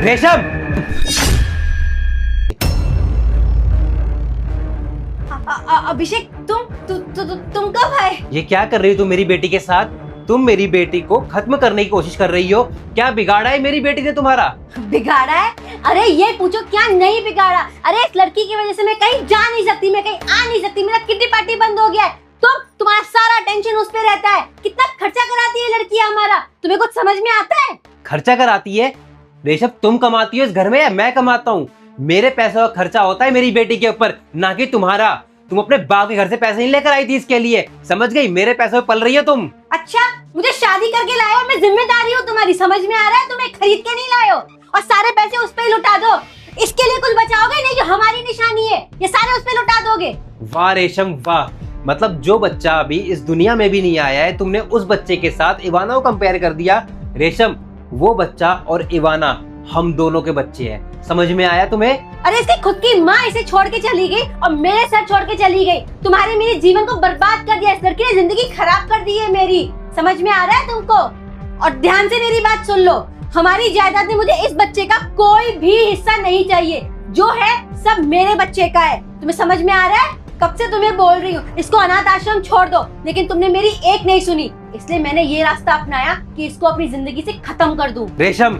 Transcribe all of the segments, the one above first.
रेशम, अभिषेक, तुम कब आए? ये क्या कर रही हो तुम मेरी बेटी के साथ? तुम मेरी बेटी को खत्म करने की कोशिश कर रही हो। क्या बिगाड़ा है मेरी बेटी ने तुम्हारा? बिगाड़ा है? अरे ये पूछो क्या नहीं बिगाड़ा। अरे इस लड़की की वजह से मैं कहीं जा नहीं सकती, मैं कहीं आ नहीं सकती, मेरा किटी पार्टी बंद हो गया है। तुम्हारा सारा टेंशन उस पे रहता है। कितना खर्चा कराती है लड़की हमारा, तुम्हें कुछ समझ में आता है? खर्चा कराती है? रेशम, तुम कमाती हो इस घर में या मैं कमाता हूँ? मेरे पैसों का खर्चा होता है मेरी बेटी के ऊपर, ना कि तुम्हारा। तुम अपने बाप के घर से पैसे नहीं लेकर आई थी इसके लिए, समझ गई? मेरे पैसों पे पल रही हो तुम। अच्छा, मुझे शादी करके लाए हो, मैं जिम्मेदारी हूँ तुम्हारी, समझ में आ रहा है? तुम्हें खरीद के नहीं लाए हो और सारे पैसे उस पे ही लुटा दो। इसके लिए कुछ बचाओगे नहीं, जो हमारी निशानी है, ये सारे उस पे लुटा दोगे। वाह रेशम वाह, मतलब जो बच्चा अभी इस दुनिया में भी नहीं आया है, तुमने उस बच्चे के साथ इवाना को कंपेयर कर दिया। रेशम, वो बच्चा और इवाना हम दोनों के बच्चे हैं, समझ में आया तुम्हें? अरे इसकी खुद की माँ इसे छोड़ के चली गई और मेरे सर छोड़ के चली गई। तुम्हारे मेरे जीवन को बर्बाद कर दिया, इस लड़की ने जिंदगी खराब कर दी है मेरी, समझ में आ रहा है तुमको? और ध्यान से मेरी बात सुन लो, हमारी जायदाद में मुझे इस बच्चे का कोई भी हिस्सा नहीं चाहिए, जो है सब मेरे बच्चे का है। तुम्हें समझ में आ रहा है? कब से तुम्हें बोल रही हूँ इसको अनाथ आश्रम छोड़ दो, लेकिन तुमने मेरी एक नहीं सुनी, इसलिए मैंने ये रास्ता अपनाया कि इसको अपनी जिंदगी से खत्म कर दूं। रेशम,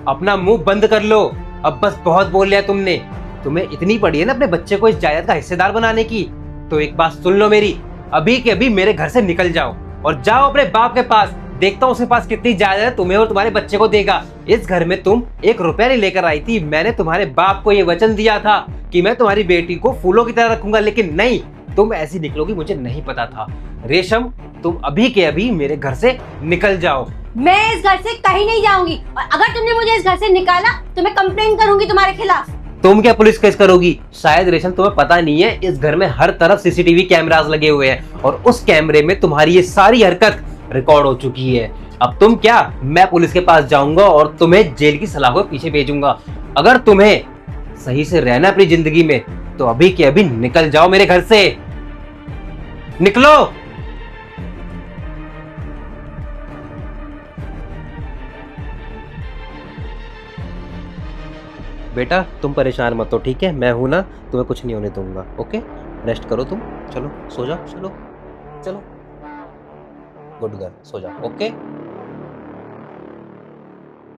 अपना मुंह बंद कर लो, अब बस बहुत बोल लिया तुमने। तुम्हें इतनी पड़ी है ना अपने बच्चे को इस जायदाद का हिस्सेदार बनाने की, तो एक बात सुन लो मेरी, अभी के अभी मेरे घर से निकल जाओ और जाओ अपने बाप के पास। देखता हूँ उसके पास कितनी जायदाद तुम्हें और तुम्हारे बच्चे को देगा। इस घर में तुम 1 रुपया नहीं लेकर आई थी। मैंने तुम्हारे बाप को ये वचन दिया था कि मैं तुम्हारी बेटी को फूलों की तरह रखूंगा, लेकिन नहीं, तुम ऐसी निकलोगी मुझे नहीं पता था। रेशम, तुम अभी के अभी मेरे घर से निकल जाओ। मैं इस घर से कहीं नहीं जाऊंगी, और अगर तुमने मुझे इस घर से निकाला तो मैं कंप्लेन करूंगी तुम्हारे खिलाफ। तुम क्या पुलिस केस करोगी? शायद रेशम तुम्हें पता नहीं है, इस घर में हर तरफ सीसीटीवी कैमरास लगे हुए हैं और उस कैमरे में तुम्हारी ये सारी हरकत रिकॉर्ड हो चुकी है। अब तुम क्या, मैं पुलिस के पास जाऊंगा और तुम्हें जेल की सलाखों के पीछे भेजूंगा। अगर तुम्हें सही से रहना अपनी जिंदगी में तो अभी के अभी निकल जाओ मेरे घर से, निकलो। बेटा तुम परेशान मत हो, ठीक है? मैं हूं ना, तुम्हें कुछ नहीं होने दूंगा। ओके, रेस्ट करो तुम, चलो सो जाओ, चलो चलो, गुड गर्ल, सो जाओ। ओके।